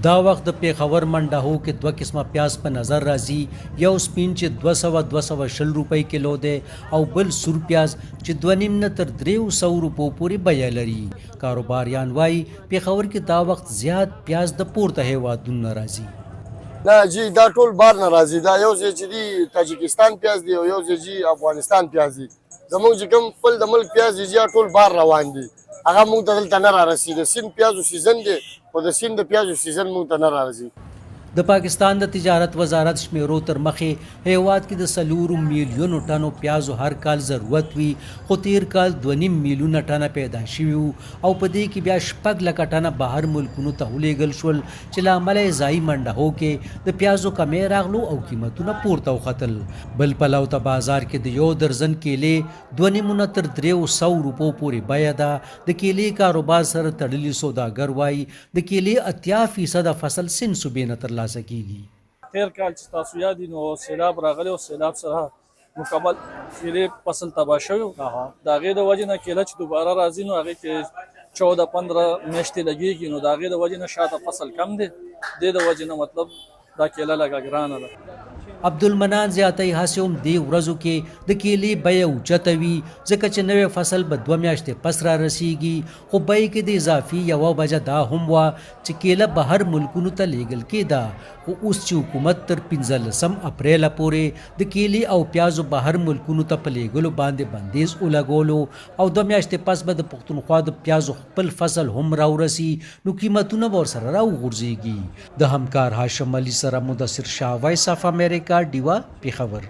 دا وخت د پیښور منډهو کې دوه قسمه پیاز په نظر راځي، یو سپین چې 200 روپۍ کیلو دی او بل سور پیاز چې 2.5 نه تر 300 روپو پورې بیه لري. کاروباریان وایي پیښور کې دا وخت زیات پیاز د پورته هیوادونو نه راځي. نه جی دا ټول بار نه راځي، دا یو ځای چې دی تاجکستان پیاز دی او یو ځای جی افغانستان پیاز دی. زموږ چې کوم خپل د ملک پیاز دی ټول بار روان دي، هغه موږ ته دلته نه رارسي. د سیند پیازو سیزن دی خو د سیند د پیازو سیزن موږ ته نه رارسي. د پاکستان د تجارت وزارت شمیرو تر مخې هیواد کې د 4 میلیونو ټنو پیازو هر کال ضرورت وي، خو تیر کال 2.5 میلیونه ټنه پیدا شوي وو او په دې کې بیا 6 لکه ټنه بهر ملکونو ته ولېږل شول چې له امله یې ځایي منډهو کې د پیازو کمی راغلو او قیمتونه پورته وختل. بل پلو ته بازار کې د یو درزن کیلې 2.5 تر 300 روپو پورې بیه ده. د کیلې کاروبار سره تړلي سوداګر وایي د کیلې 80% فصل سند صوبې نه ترلاسه کیږي. تیر کال چې تاسو یاد نو سیلاب راغلی او سیلاب سره مکمل کیلې فصل تباه شوی، د هغې د وجې نه کیله چې دوباره راځي نو هغې کې 14-15 میاشتې لګېږي، نو د هغې د وجې نه شاته فصل کم دی، دې د وجې نه مطلب دا کیله لږه ګرانه ده. عبدالمنان زیاتی هسې هم دې ورځو کې د کیلې بیه اوچته وي ځکه چې نوی فصل به 2 میاشتې پس را رسیږي، خو بیې کې د اضافي یوه وجه دا هم وه چې کیله بهر ملکونو ته لیږل کېده، خو اوس چې حکومت تر 15 اپریل پورې د کیلې او پیازو بهر ملکونو ته په لیږلو باندې بندیز ولګولو او 2 میاشتې پس به د پښتونخوا د پیازو خپل فصل هم راورسي، نو قیمتونه به ورسره راوغورځېږي. د همکار هاشم علي سره مدثر شاه، وایس اف امریکا، ډیوا، پیښور.